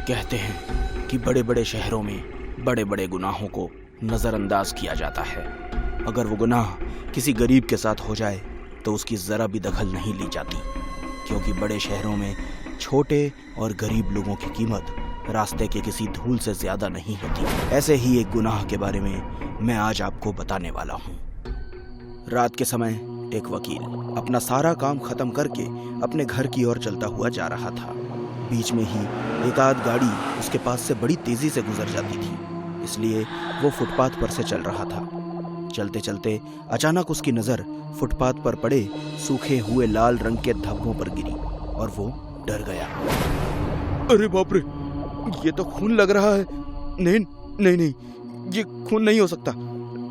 कहते हैं कि बड़े बड़े शहरों में बड़े बड़े गुनाहों को नज़रअंदाज किया जाता है। अगर वो गुनाह किसी गरीब के साथ हो जाए तो उसकी ज़रा भी दखल नहीं ली जाती, क्योंकि बड़े शहरों में छोटे और गरीब लोगों की कीमत रास्ते के किसी धूल से ज़्यादा नहीं होती। ऐसे ही एक गुनाह के बारे में मैं आज आपको बताने वाला हूँ। रात के समय एक वकील अपना सारा काम खत्म करके अपने घर की ओर चलता हुआ जा रहा था। बीच में ही एक आध गाड़ी उसके पास से बड़ी तेजी से गुजर जाती थी, इसलिए वो फुटपाथ पर से चल रहा था। चलते चलते अचानक उसकी नज़र फुटपाथ पर पड़े सूखे हुए लाल रंग के धब्बों पर गिरी और वो डर गया। अरे बाप रे, ये तो खून लग रहा है। नहीं नहीं नहीं, ये खून नहीं हो सकता।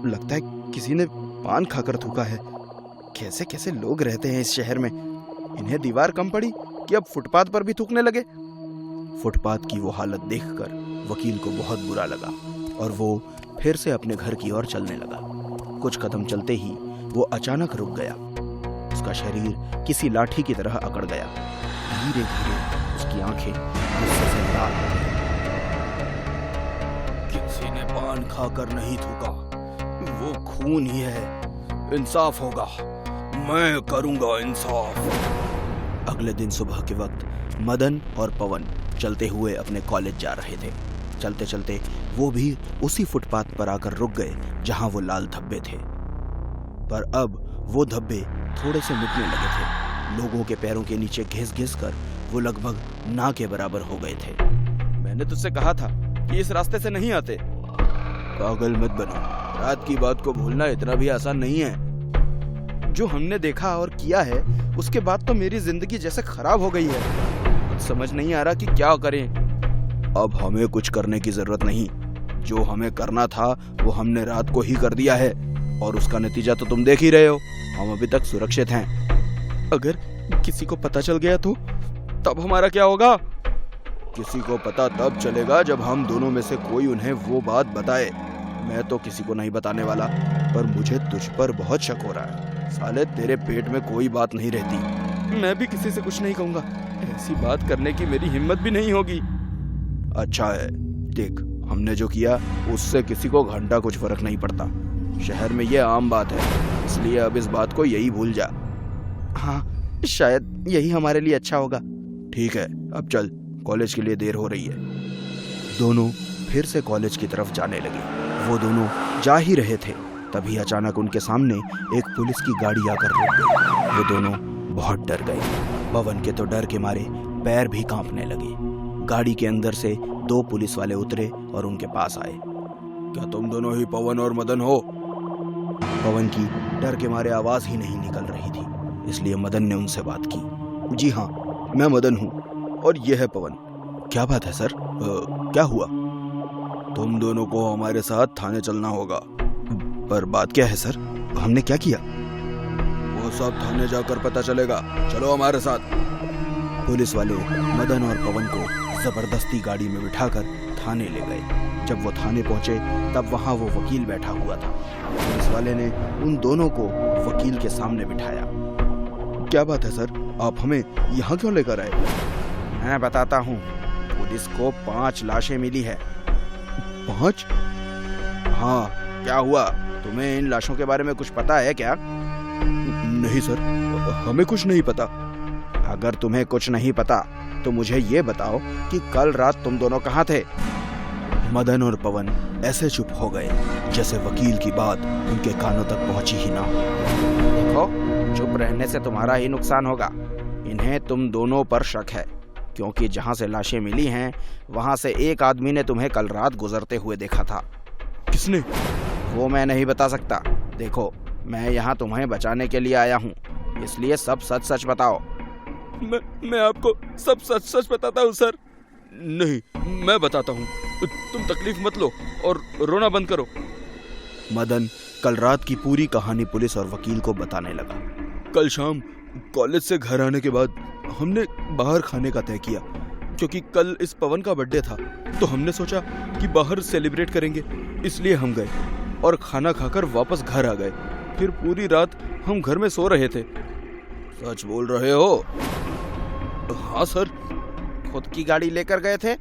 लगता है किसी ने पान खाकर थूका है। कैसे कैसे लोग रहते हैं इस शहर में। इन्हें दीवार कम पड़ी कि अब फुटपाथ पर भी थूकने लगे। फुटपाथ की वो हालत देखकर वकील को बहुत बुरा लगा और वो फिर से अपने घर की ओर चलने लगा। कुछ कदम चलते ही वो अचानक रुक गया। उसका शरीर किसी लाठी की तरह अकड़ गया। धीरे धीरे उसकी आंखें गुस्से से लाल हो गई। किसी ने पान खाकर नहीं थूका, वो खून ही है। इंसाफ होगा, मैं करूंगा इंसाफ। अगले दिन सुबह के वक्त मदन और पवन चलते हुए अपने कॉलेज जा रहे थे। चलते चलते वो भी उसी फुटपाथ पर आकर रुक गए जहां वो लाल धब्बे थे, पर अब वो धब्बे थोड़े से मिटने लगे थे। लोगों के पैरों के नीचे घिस घिस कर वो लगभग ना के बराबर हो गए थे। मैंने तुझसे कहा था कि इस रास्ते से नहीं आते। पागल मत बनो, रात की बात को भूलना इतना भी आसान नहीं है। जो हमने देखा और किया है उसके बाद तो मेरी जिंदगी जैसे खराब हो गई है। कुछ समझ नहीं आ रहा कि क्या करें। अब हमें कुछ करने की जरूरत नहीं। जो हमें करना था वो हमने रात को ही कर दिया है और उसका नतीजा तो तुम देख ही रहे हो। हम अभी तक सुरक्षित हैं। अगर किसी को पता चल गया तो तब हमारा क्या होगा? किसी को पता तब चलेगा जब हम दोनों में से कोई उन्हें वो बात बताए। मैं तो किसी को नहीं बताने वाला, पर मुझे तुझ पर बहुत शक हो रहा है। साले तेरे पेट में कोई बात नहीं रहती। मैं भी किसी से कुछ नहीं कहूँगा। ऐसी बात करने की मेरी हिम्मत भी नहीं होगी। अच्छा है, देख हमने जो किया उससे किसी को घंटा कुछ फर्क नहीं पड़ता। शहर में ये आम बात है, इसलिए अब इस बात को यही भूल जा। हाँ, शायद यही हमारे लिए अच्छा होगा। ठीक है, अब चल, कॉलेज के लिए देर हो रही है। दोनों फिर से कॉलेज की तरफ जाने लगे। वो दोनों जा ही रहे थे, तभी अचानक उनके सामने एक पुलिस की गाड़ी आकर रुक गई। वो दोनों बहुत डर गए। पवन के तो डर के मारे पैर भी कांपने लगे। गाड़ी के अंदर से दो पुलिस वाले उतरे और उनके पास आए। क्या तुम दोनों ही पवन और मदन हो? पवन की डर के मारे आवाज ही नहीं निकल रही थी, इसलिए मदन ने उनसे बात की। जी हाँ, मैं मदन हूँ और ये है पवन। क्या बात है सर? क्या हुआ? तुम दोनों को हमारे साथ थाने चलना होगा। पर बात क्या है सर? हमने क्या किया? वो सब थाने जाकर पता चलेगा। चलो हमारे साथ। पुलिस वाले मदन और पवन को जबरदस्ती गाड़ी में बिठाकर थाने ले गए। जब वो थाने पहुंचे तब वहां वो वकील बैठा हुआ था। पुलिस वाले ने उन दोनों को वकील के सामने बिठाया। क्या बात है सर, आप हमें यहाँ क्यों लेकर आए? मैं बताता हूँ। पुलिस को 5 लाशें मिली है। 5? हाँ, क्या हुआ? तुम्हें इन लाशों के बारे में कुछ पता है क्या? नहीं सर, हमें कुछ नहीं पता। अगर तुम्हें कुछ नहीं पता तो मुझे ये बताओ कि कल रात तुम दोनों कहाँ थे? मदन और पवन ऐसे चुप हो गए जैसे वकील की बात उनके कानों तक पहुंची ही ना। देखो, चुप रहने से तुम्हारा ही नुकसान होगा। इन्हें तुम दोनों पर शक है, क्योंकि जहां से लाशें मिली हैं वहां से एक आदमी ने तुम्हें कल रात गुजरते हुए देखा था। किसने? वो मैं नहीं बता सकता। देखो, मैं यहाँ तुम्हें बचाने के लिए आया हूँ, इसलिए सब सच सच बताओ। मैं आपको सब सच सच बताता हूँ सर। नहीं, मैं बताता हूँ। तुम तकलीफ मत लो और रोना बंद करो। मदन कल रात की पूरी कहानी पुलिस और वकील को बताने लगा। कल शाम कॉलेज से घर आने के बाद हमने बाहर खाने का तय किया, क्योंकि कल इस पवन का बर्थडे था। तो हमने सोचा कि बाहर सेलिब्रेट करेंगे, इसलिए हम गए और खाना खाकर वापस घर आ गए। फिर पूरी रात हम घर में सो रहे थे। सच बोल रहे हो? हाँ सर। खुद की गाड़ी लेकर गए थे?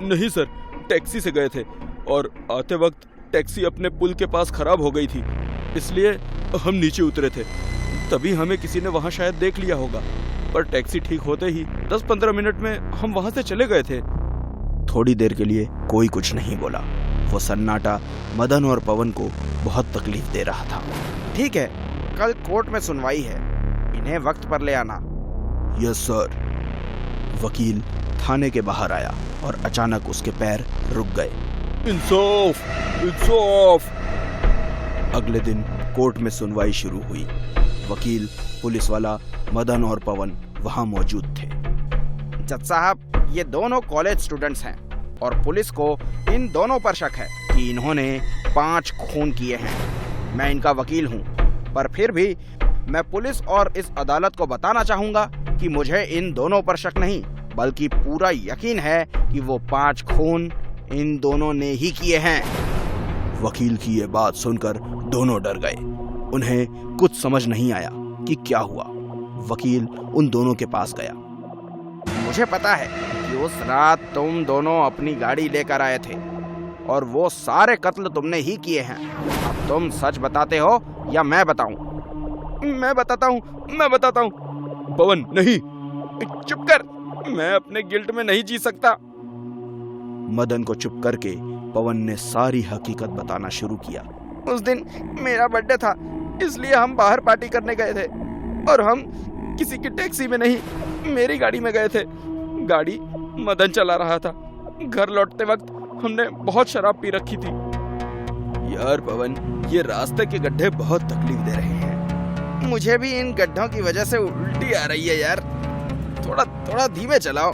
नहीं सर, टैक्सी से गए थे और आते वक्त टैक्सी अपने पुल के पास खराब हो गई थी, इसलिए हम नीचे उतरे थे। तभी हमें किसी ने वहाँ शायद देख लिया होगा, पर टैक्सी ठीक होते ही 10-15 मिनट में हम वहाँ से चले गए थे। थोड़ी देर के लिए कोई कुछ नहीं बोला। वो सन्नाटा मदन और पवन को बहुत तकलीफ दे रहा था। ठीक है, कल कोर्ट में सुनवाई है, इन्हें वक्त पर ले आना। Yes sir. वकील थाने के बाहर आया और अचानक उसके पैर रुक गए। इंसाफ, इंसाफ। अगले दिन कोर्ट में सुनवाई शुरू हुई। वकील, पुलिस वाला, मदन और पवन वहां मौजूद थे। जज साहब, ये दोनों कॉलेज स्टूडेंट्स हैं और पुलिस को इन दोनों पर शक है कि इन्होंने 5 खून किए हैं। मैं इनका वकील हूँ, पर फिर भी मैं पुलिस और इस अदालत को बताना चाहूँगा कि मुझे इन दोनों पर शक नहीं, बल्कि पूरा यकीन है कि वो 5 खून इन दोनों ने ही किए हैं। वकील की ये बात सुनकर दोनों डर गए। उन्हें कुछ समझ नहीं आया कि क्या हुआ। वकील उन दोनों के पास गया। मुझे पता है कि उस रात तुम दोनों अपनी गाड़ी लेकर आए थे और वो सारे कत्ल तुमने ही किए हैं। अब तुम सच बताते हो या मैं बताऊं? मैं बताता हूं। पवन, नहीं। चुप कर, मैं अपने गिल्ट में नहीं जी सकता। मदन को चुप करके पवन ने सारी हकीकत बताना शुरू किया। उस दिन मेरा बर्थडे था, इसलिए हम बाहर पार्टी करने गए थे और हम किसी की टैक्सी में नहीं, मेरी गाड़ी में गए थे। गाड़ी मदन चला रहा था। घर लौटते वक्त हमने बहुत शराब पी रखी थी। यार पवन, ये रास्ते के गड्ढे बहुत तकलीफ दे रहे हैं। मुझे भी इन गड्ढों की वजह से उल्टी आ रही है यार। थोड़ा धीमे चलाओ।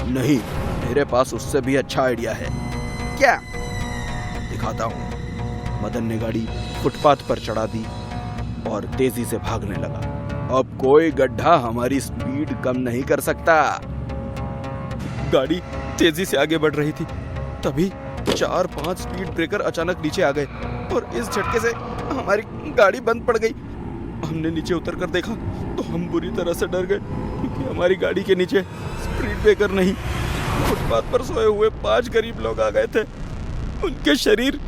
नहीं, मेरे पास उससे भी अच्छा आइडिया है। क्या? दिखाता हूँ। मदन ने गाड़ी फुटपाथ पर चढ़ा दी और तेजी से भागने लगा। अब कोई गड्ढा हमारी स्पीड कम नहीं कर सकता। गाड़ी तेजी से आगे बढ़ रही थी, तभी 4-5 स्पीड ब्रेकर अचानक नीचे आ गए और इस झटके से हमारी गाड़ी बंद पड़ गई। हमने नीचे उतर कर देखा तो हम बुरी तरह से डर गए, क्योंकि हमारी गाड़ी के नीचे स्पीड ब्रेकर नहीं, फुटपाथ पर सोए हुए 5 गरीब लोग आ गए थे। उनके शरीर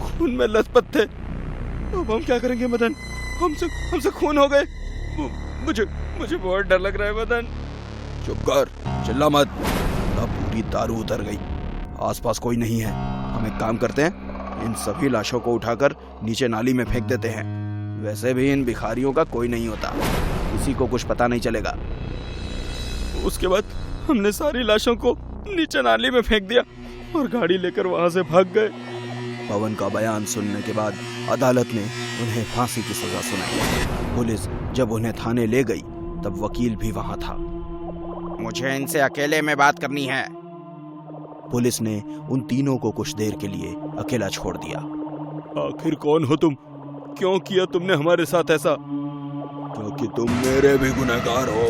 खून में लथपथ थे। अब हम क्या करेंगे मदन? हमसे खून हो गए। मुझे बहुत डर लग रहा है मदन। चुप कर, चिल्ला मत। अब पूरी दारू उतर गई। आसपास कोई नहीं है। हम एक काम करते हैं, इन सभी लाशों को उठाकर नीचे नाली में फेंक देते हैं। वैसे भी इन भिखारियों का कोई नहीं होता, किसी को कुछ पता नहीं चलेगा। उसके बाद हमने सारी लाशों को नीचे नाली में फेंक दिया और गाड़ी लेकर वहां से भाग गए। पवन का बयान सुनने के बाद अदालत ने उन्हें फांसी की सजा सुनाई। पुलिस जब उन्हें थाने ले गई तब वकील भी वहां था। मुझे इनसे अकेले में बात करनी है। पुलिस ने उन तीनों को कुछ देर के लिए अकेला छोड़ दिया। आखिर कौन हो तुम? क्यों किया तुमने हमारे साथ ऐसा? क्योंकि तुम मेरे भी गुनहगार हो।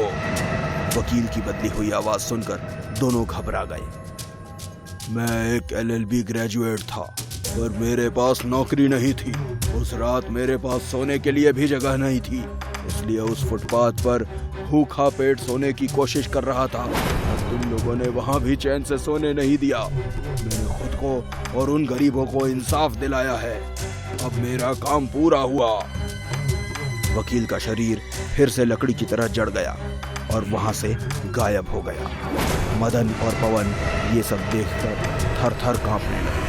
वकील की बदली हुई आवाज सुनकर दोनों घबरा गए। मैं एक LLB ग्रेजुएट था, पर मेरे पास नौकरी नहीं थी। उस रात मेरे पास सोने के लिए भी जगह नहीं थी, इसलिए उस फुटपाथ पर भूखा पेट सोने की कोशिश कर रहा था। तुम लोगों ने वहां भी चैन से सोने नहीं दिया। मैंने खुद को और उन गरीबों को इंसाफ दिलाया है। अब मेरा काम पूरा हुआ। वकील का शरीर फिर से लकड़ी की तरह जड़ गया और वहां से गायब हो गया। मदन और पवन ये सब देखकर थर-थर कांपने लगे।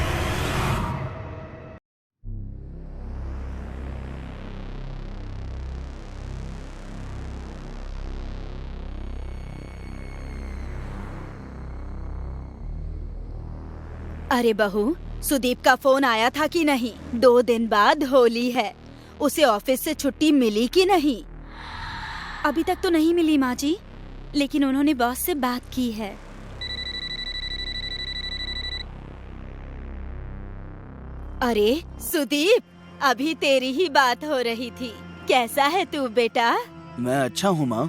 अरे बहू, सुदीप का फोन आया था कि नहीं? 2 दिन बाद होली है, उसे ऑफिस से छुट्टी मिली कि नहीं? अभी तक तो नहीं मिली माँ जी, लेकिन उन्होंने बॉस से बात की है। अरे सुदीप, अभी तेरी ही बात हो रही थी। कैसा है तू बेटा? मैं अच्छा हूँ माँ।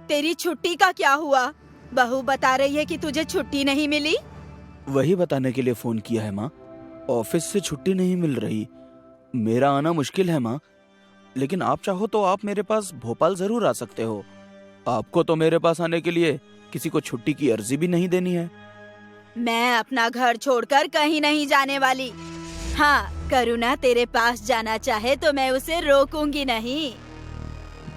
तेरी छुट्टी का क्या हुआ? बहू बता रही है कि तुझे छुट्टी नहीं मिली। वही बताने के लिए फोन किया है माँ। ऑफिस से छुट्टी नहीं मिल रही। मेरा आना मुश्किल है माँ, लेकिन आप चाहो तो आप मेरे पास भोपाल जरूर आ सकते हो। आपको तो मेरे पास आने के लिए किसी को छुट्टी की अर्जी भी नहीं देनी है। मैं अपना घर छोड़कर कहीं नहीं जाने वाली। हाँ, करुणा तेरे पास जाना चाहे तो मैं उसे रोकूंगी नहीं।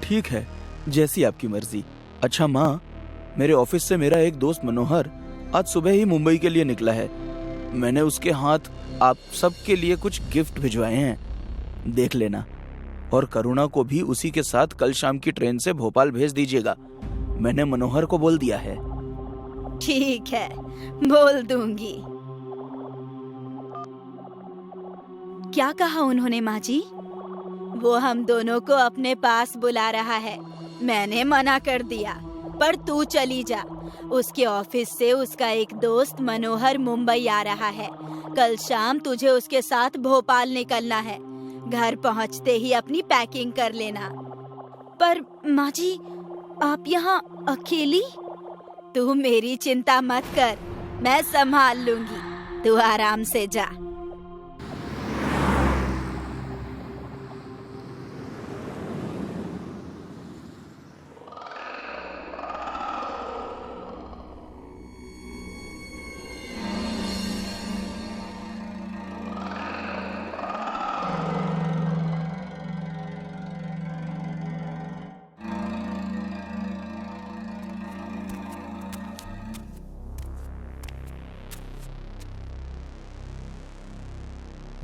ठीक है, जैसी आपकी मर्जी। अच्छा माँ, मेरे ऑफिस से मेरा एक दोस्त मनोहर आज सुबह ही मुंबई के लिए निकला है। मैंने उसके हाथ आप सबके लिए कुछ गिफ्ट भिजवाए हैं, देख लेना। और करुणा को भी उसी के साथ कल शाम की ट्रेन से भोपाल भेज दीजिएगा। मैंने मनोहर को बोल दिया है। ठीक है, बोल दूंगी। क्या कहा उन्होंने माँ जी? वो हम दोनों को अपने पास बुला रहा है। मैंने मना कर दिया, पर तू चली जा। उसके ऑफिस से उसका एक दोस्त मनोहर मुंबई आ रहा है। कल शाम तुझे उसके साथ भोपाल निकलना है। घर पहुंचते ही अपनी पैकिंग कर लेना। पर माँ जी, आप यहाँ अकेली? तू मेरी चिंता मत कर, मैं संभाल लूंगी। तू आराम से जा।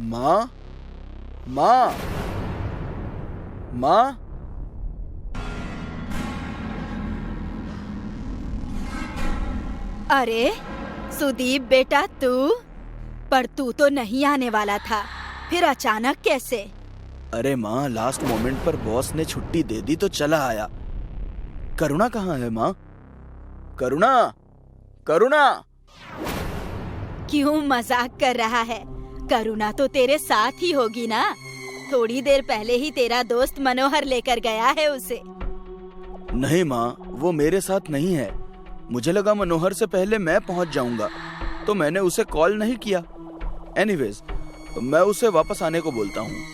माँ, माँ, माँ। अरे सुदीप बेटा, तू? पर तू तो नहीं आने वाला था, फिर अचानक कैसे? अरे माँ, लास्ट मोमेंट पर बॉस ने छुट्टी दे दी तो चला आया। करुणा कहाँ है माँ? करुणा, करुणा। क्यों मजाक कर रहा है? करुणा तो तेरे साथ ही होगी ना। थोड़ी देर पहले ही तेरा दोस्त मनोहर लेकर गया है उसे। नहीं माँ, वो मेरे साथ नहीं है। मुझे लगा मनोहर से पहले मैं पहुंच जाऊंगा, तो मैंने उसे कॉल नहीं किया। एनीवेज, मैं उसे वापस आने को बोलता हूँ।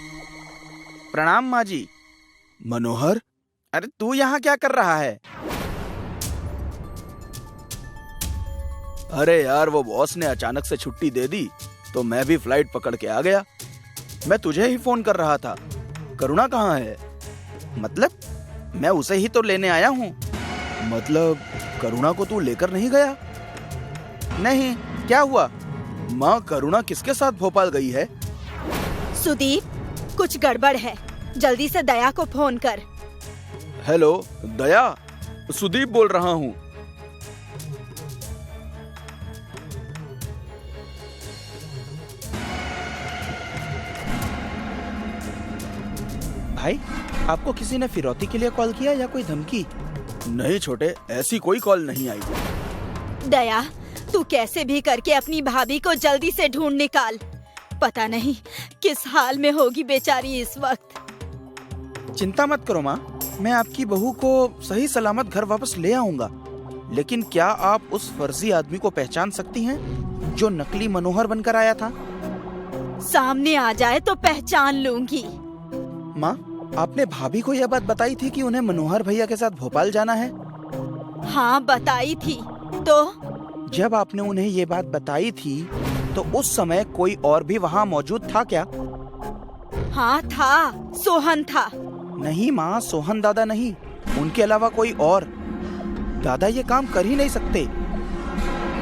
प्रणाम माँ जी। मनोहर, अरे तू यहाँ क्या कर रहा है? अरे यार, वो बॉस ने अचानक से छुट्टी दे दी तो मैं भी फ्लाइट पकड़ के आ गया। मैं तुझे ही फोन कर रहा था। करुणा कहाँ है? मतलब मैं उसे ही तो लेने आया हूँ। मतलब करुणा को तू लेकर नहीं गया? नहीं, क्या हुआ? माँ, करुणा किसके साथ भोपाल गई है? सुदीप, कुछ गड़बड़ है। जल्दी से दया को फोन कर। हेलो दया, सुदीप बोल रहा हूँ। भाई, आपको किसी ने फिरौती के लिए कॉल किया या कोई धमकी? नहीं छोटे, ऐसी कोई कॉल नहीं आई। दया, तू कैसे भी करके अपनी भाभी को जल्दी से ढूंढ निकाल। पता नहीं किस हाल में होगी बेचारी इस वक्त। चिंता मत करो माँ, मैं आपकी बहू को सही सलामत घर वापस ले आऊंगा। लेकिन क्या आप उस फर्जी आदमी को पहचान सकती हैं जो नकली मनोहर बनकर आया था? सामने आ जाए तो पहचान लूंगी। माँ, आपने भाभी को यह बात बताई थी कि उन्हें मनोहर भैया के साथ भोपाल जाना है? हाँ, बताई थी। तो जब आपने उन्हें ये बात बताई थी तो उस समय कोई और भी वहाँ मौजूद था क्या? हाँ था, सोहन था। नहीं माँ, सोहन दादा नहीं, उनके अलावा कोई और। दादा ये काम कर ही नहीं सकते।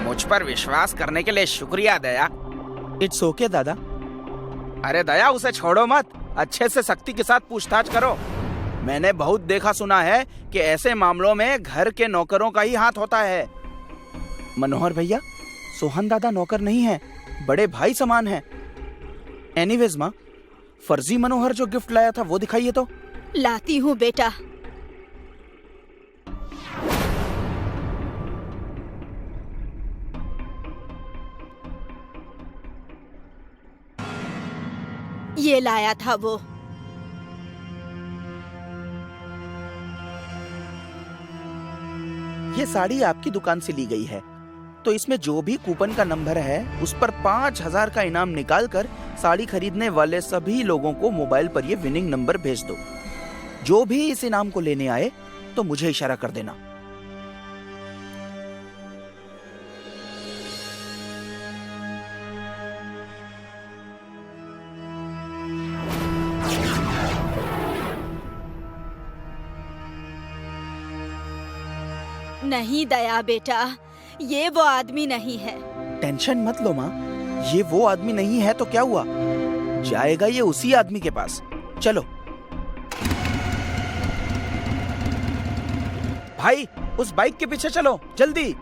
मुझ पर विश्वास करने के लिए शुक्रिया दया। इट्स ओके दादा। अरे दया, उसे छोड़ो मत, अच्छे से शक्ति के साथ पूछताछ करो। मैंने बहुत देखा सुना है कि ऐसे मामलों में घर के नौकरों का ही हाथ होता है। मनोहर भैया, सोहन दादा नौकर नहीं है, बड़े भाई समान हैं। एनीवेज माँ, फर्जी मनोहर जो गिफ्ट लाया था वो दिखाइए तो। लाती हूँ बेटा। ये लाया था वो। ये साड़ी आपकी दुकान से ली गई है, तो इसमें जो भी कूपन का नंबर है उस पर 5,000 का इनाम निकालकर साड़ी खरीदने वाले सभी लोगों को मोबाइल पर ये विनिंग नंबर भेज दो। जो भी इस इनाम को लेने आए तो मुझे इशारा कर देना। नहीं दया बेटा, ये वो आदमी नहीं है। टेंशन मत लो माँ, ये वो आदमी नहीं है तो क्या हुआ, जाएगा ये उसी आदमी के पास। चलो भाई, उस बाइक के पीछे चलो जल्दी।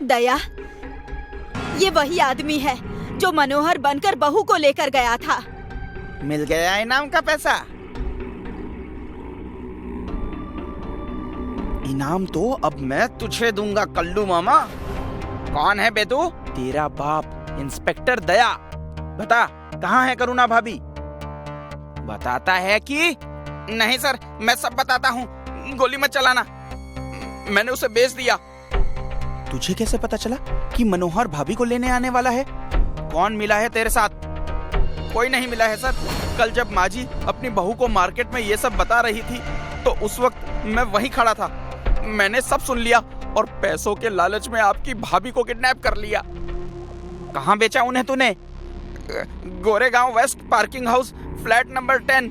दया, ये वही आदमी है जो मनोहर बनकर बहू को लेकर गया था। मिल गया इनाम का पैसा। इनाम तो अब मैं तुझे दूंगा कल्लू मामा। कौन है बे तू? तेरा बाप इंस्पेक्टर दया। बता कहाँ है करुणा भाभी? बताता है कि नहीं सर, मैं सब बताता हूँ, गोली मत चलाना, मैंने उसे बेच दिया। तुझे कैसे पता चला कि मनोहर भाभी को लेने आने वाला है? कौन मिला है तेरे साथ? कोई नहीं मिला है सर। कल जब माँ जी अपनी बहू को मार्केट में ये सब बता रही थी तो उस वक्त मैं वहीं खड़ा था। मैंने सब सुन लिया और पैसों के लालच में आपकी भाभी को किडनैप कर लिया। कहाँ बेचा उन्हें तूने? Goregaon west parking house, flat number 10।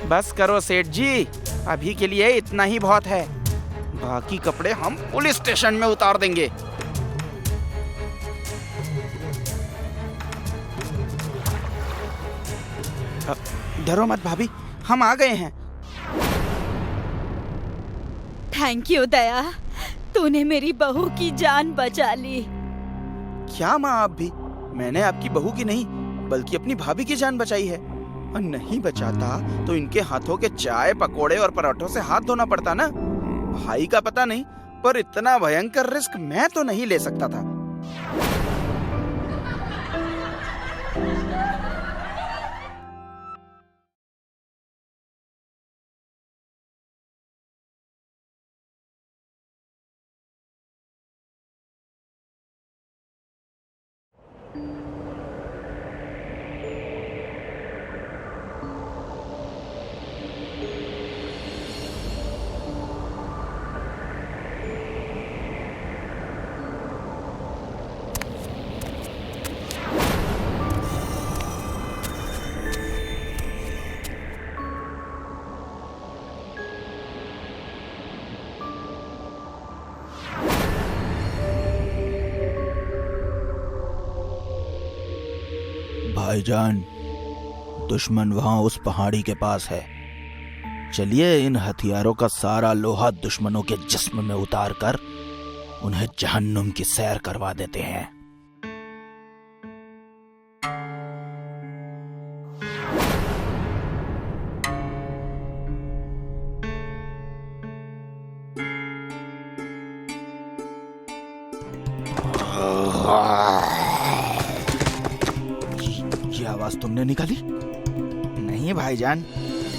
बस करो सेठ जी, अभी के लिए इतना ही बहुत है, बाकी कपड़े हम पुलिस स्टेशन में उतार देंगे। डरो मत भाभी, हम आ गए हैं। थैंक यू दया, तूने मेरी बहू की जान बचा ली। क्या माँ, आप भी? मैंने आपकी बहू की नहीं बल्कि अपनी भाभी की जान बचाई है। और नहीं बचाता तो इनके हाथों के चाय पकोड़े और पराठों से हाथ धोना पड़ता ना। भाई का पता नहीं, पर इतना भयंकर रिस्क मैं तो नहीं ले सकता था। भाईजान, दुश्मन वहां उस पहाड़ी के पास है। चलिए इन हथियारों का सारा लोहा दुश्मनों के जिस्म में उतार कर उन्हें जहन्नुम की सैर करवा देते हैं। ये आवाज तुमने निकाली? नहीं भाईजान,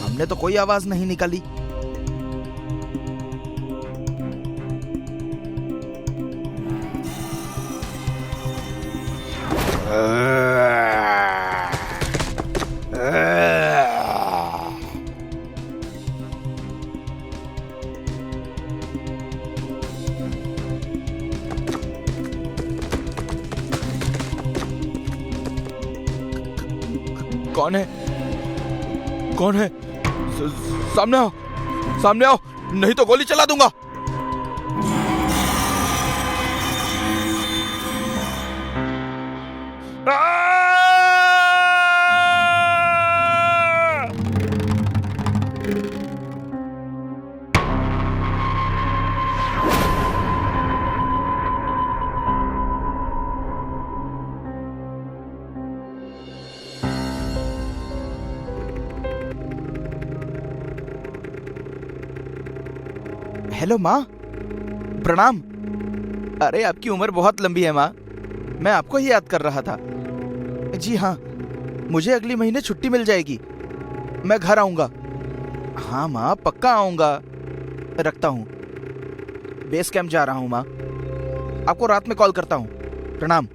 हमने तो कोई आवाज नहीं निकाली। कौन है? कौन है? सामने आओ, सामने आओ, नहीं तो गोली चला दूंगा। हेलो माँ, प्रणाम। अरे आपकी उम्र बहुत लंबी है माँ, मैं आपको ही याद कर रहा था। जी हाँ, मुझे अगले महीने छुट्टी मिल जाएगी, मैं घर आऊंगा। हाँ माँ, पक्का आऊंगा। रखता हूँ, बेस कैंप जा रहा हूँ माँ, आपको रात में कॉल करता हूँ। प्रणाम।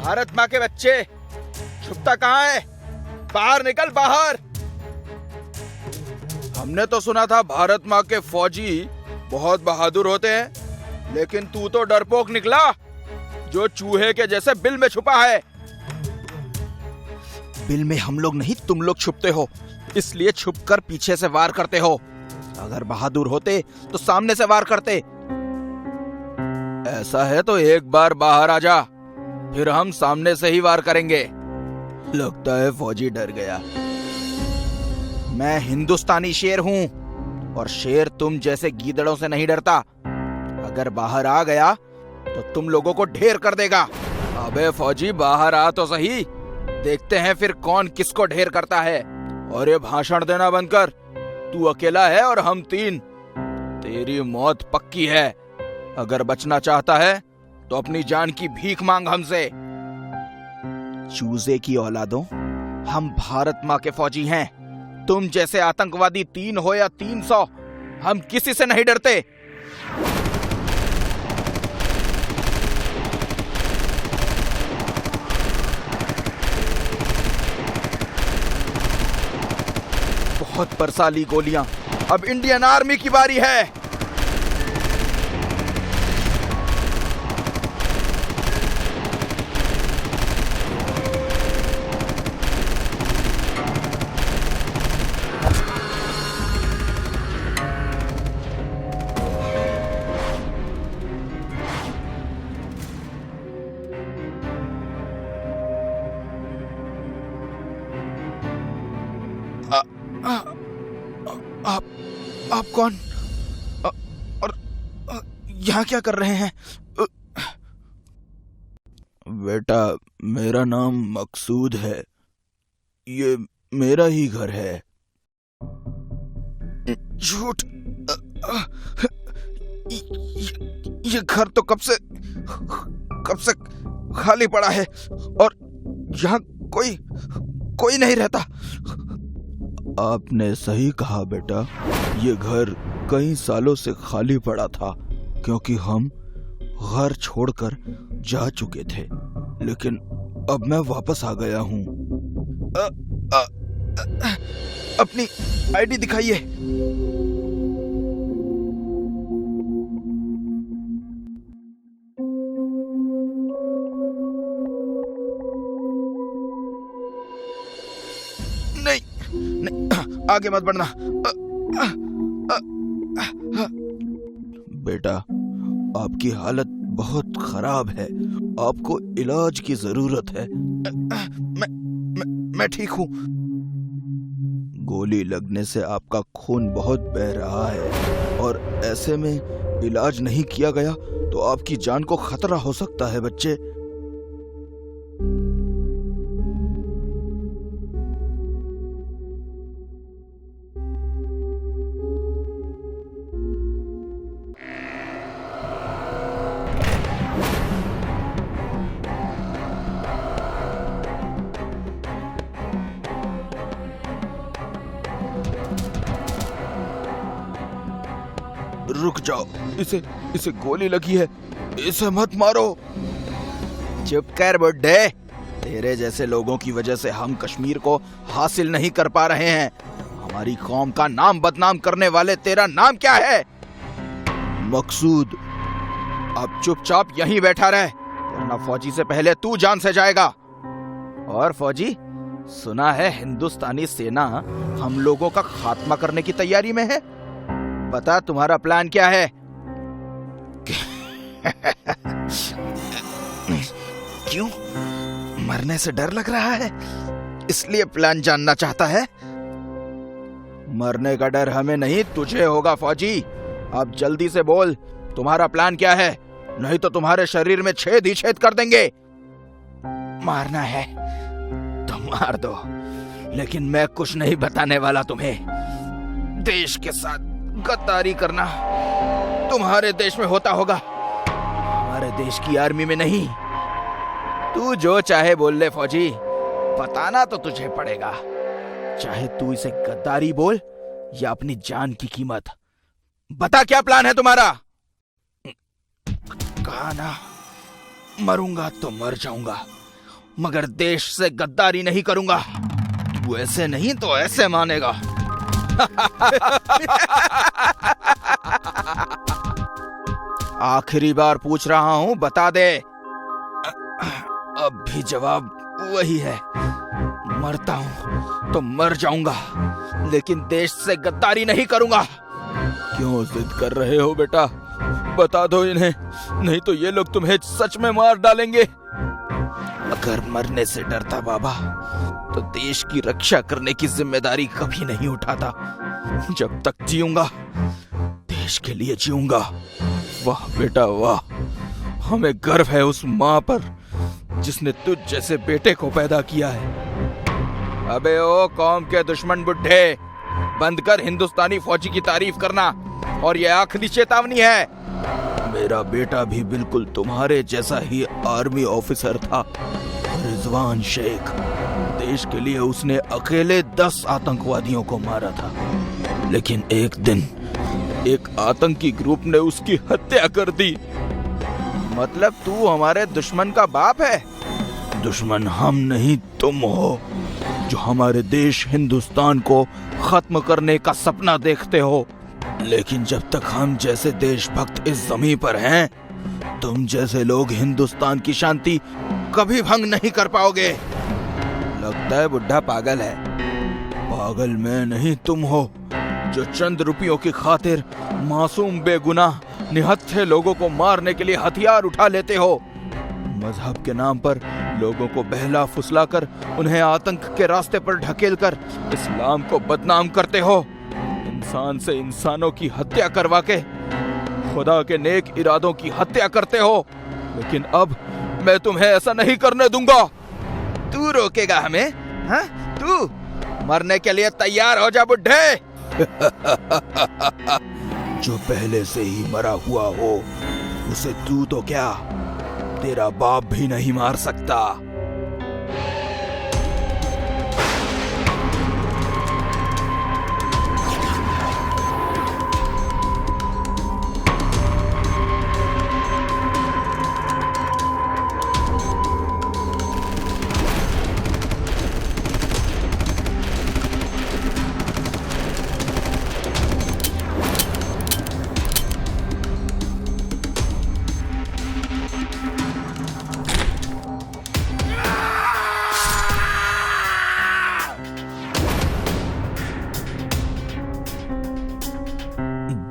भारत माँ के बच्चे, छुपता कहाँ है? बाहर निकल, बाहर। हमने तो सुना था भारत माँ के फौजी बहुत बहादुर होते हैं, लेकिन तू तो डरपोक निकला, जो चूहे के जैसे बिल में छुपा है। बिल में हम लोग नहीं, तुम लोग छुपते हो, इसलिए छुपकर पीछे से वार करते हो। अगर बहादुर होते तो सामने से वार करते। ऐसा है तो एक बार बाहर आ जा, फिर हम सामने से ही वार करेंगे। लगता है फौजी डर गया। मैं हिंदुस्तानी शेर हूं, और शेर तुम जैसे गीदड़ों से नहीं डरता। अगर बाहर आ गया तो तुम लोगों को ढेर कर देगा। अबे फौजी, बाहर आ तो सही, देखते हैं फिर कौन किसको ढेर करता है। और ये भाषण देना बंद कर, तू अकेला है और हम 3। तेरी मौत पक्की है। अगर बचना चाहता है तो अपनी जान की भीख मांग हमसे। चूजे की औलादों, हम भारत माँ के फौजी हैं। तुम जैसे आतंकवादी 3 हो या 300, हम किसी से नहीं डरते। बहुत बरसाली गोलियां, अब इंडियन आर्मी की बारी है। आप कौन? और यहाँ क्या कर रहे हैं? बेटा, मेरा नाम मकसूद है। ये मेरा ही घर है। झूठ! ये घर तो कब से खाली पड़ा है, और यहाँ कोई नहीं रहता। आपने सही कहा बेटा, ये घर कई सालों से खाली पड़ा था, क्योंकि हम घर छोड़कर जा चुके थे। लेकिन अब मैं वापस आ गया हूँ। अपनी आईडी दिखाइए। नहीं, आगे मत बढ़ना। बेटा, आपकी हालत बहुत खराब है, आपको इलाज की जरूरत है। मैं ठीक हूँ। गोली लगने से आपका खून बहुत बह रहा है, और ऐसे में इलाज नहीं किया गया तो आपकी जान को खतरा हो सकता है बच्चे। रुक जाओ, इसे गोली लगी है, इसे मत मारो। चुप कर बुड्ढे, तेरे जैसे लोगों की वजह से हम कश्मीर को हासिल नहीं कर पा रहे हैं। हमारी कौम का नाम बदनाम करने वाले, तेरा नाम क्या है? मकसूद। अब चुपचाप यहीं बैठा रहे, वरना फौजी से पहले तू जान से जाएगा। और फौजी, सुना है हिंदुस्तानी सेना हम लोगों का खात्मा करने की तैयारी में है। बता, तुम्हारा प्लान क्या है? क्यों? मरने से डर लग रहा है, इसलिए प्लान जानना चाहता है? मरने का डर हमें नहीं, तुझे होगा फौजी। अब जल्दी से बोल, तुम्हारा प्लान क्या है? नहीं तो तुम्हारे शरीर में छेद ही छेद कर देंगे। मारना है तो मार दो, लेकिन मैं कुछ नहीं बताने वाला तुम्हें। देश के साथ गद्दारी करना तुम्हारे देश में होता होगा, हमारे देश की आर्मी में नहीं। तू जो चाहे बोल ले फौजी, बताना तो तुझे पड़ेगा। चाहे तू इसे गद्दारी बोल या अपनी जान की कीमत। बता, क्या प्लान है तुम्हारा? कहा ना, मरूंगा तो मर जाऊंगा, मगर देश से गद्दारी नहीं करूंगा। तू ऐसे नहीं तो ऐसे मानेगा। आखिरी बार पूछ रहा हूं, बता दे। अब भी जवाब वही है, मरता हूं तो मर जाऊंगा, लेकिन देश से गद्दारी नहीं करूंगा। क्यों जिद कर रहे हो बेटा? बता दो इन्हें, नहीं तो ये लोग तुम्हें सच में मार डालेंगे। अगर मरने से डरता बाबा तो देश की रक्षा करने की जिम्मेदारी कभी नहीं उठाता। जब तक जीऊंगा देश के लिए जीऊंगा। वाह बेटा वाह, हमें गर्व है उस माँ पर जिसने तुझ जैसे बेटे को पैदा किया है। अबे ओ कौम के दुश्मन बुड्ढे, बंद कर हिंदुस्तानी फौजी की तारीफ करना, और ये आखिरी चेतावनी है। मेरा बेटा भी बिल्कुल तुम्हारे जैसा ही आर्मी ऑफिसर था, रिजवान शेख। देश के लिए उसने अकेले 10 आतंकवादियों को मारा था, लेकिन एक दिन एक आतंकी ग्रुप ने उसकी हत्या कर दी। मतलब तू हमारे दुश्मन का बाप है? दुश्मन हम नहीं तुम हो, जो हमारे देश हिंदुस्तान को खत्म करने का सपना देखते हो। लेकिन जब तक हम जैसे देशभक्त इस जमीन पर हैं, तुम जैसे लोग हिंदुस्तान की शांति कभी भंग नहीं कर पाओगे। लगता है बुढ़ा पागल है। पागल मैं नहीं, तुम हो, जो चंद रुपयों की खातिर मासूम बेगुनाह निहत्थे लोगों को मारने के लिए हथियार उठा लेते हो। मजहब के नाम पर लोगों को बहला फुसलाकर उन्हें आतंक के रास्ते पर ढकेलकर इस्लाम को बदनाम करते हो। इंसान से इंसानों की हत्या करवा के खुदा के नेक इरादों की हत्या करते हो। लेकिन अब मैं तुम्हें ऐसा नहीं करने दूंगा। तू रोकेगा हमें? हाँ? तू मरने के लिए तैयार हो जा बुड्ढे। जो पहले से ही मरा हुआ हो उसे तू तो क्या, तेरा बाप भी नहीं मार सकता।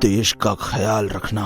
देश का ख्याल रखना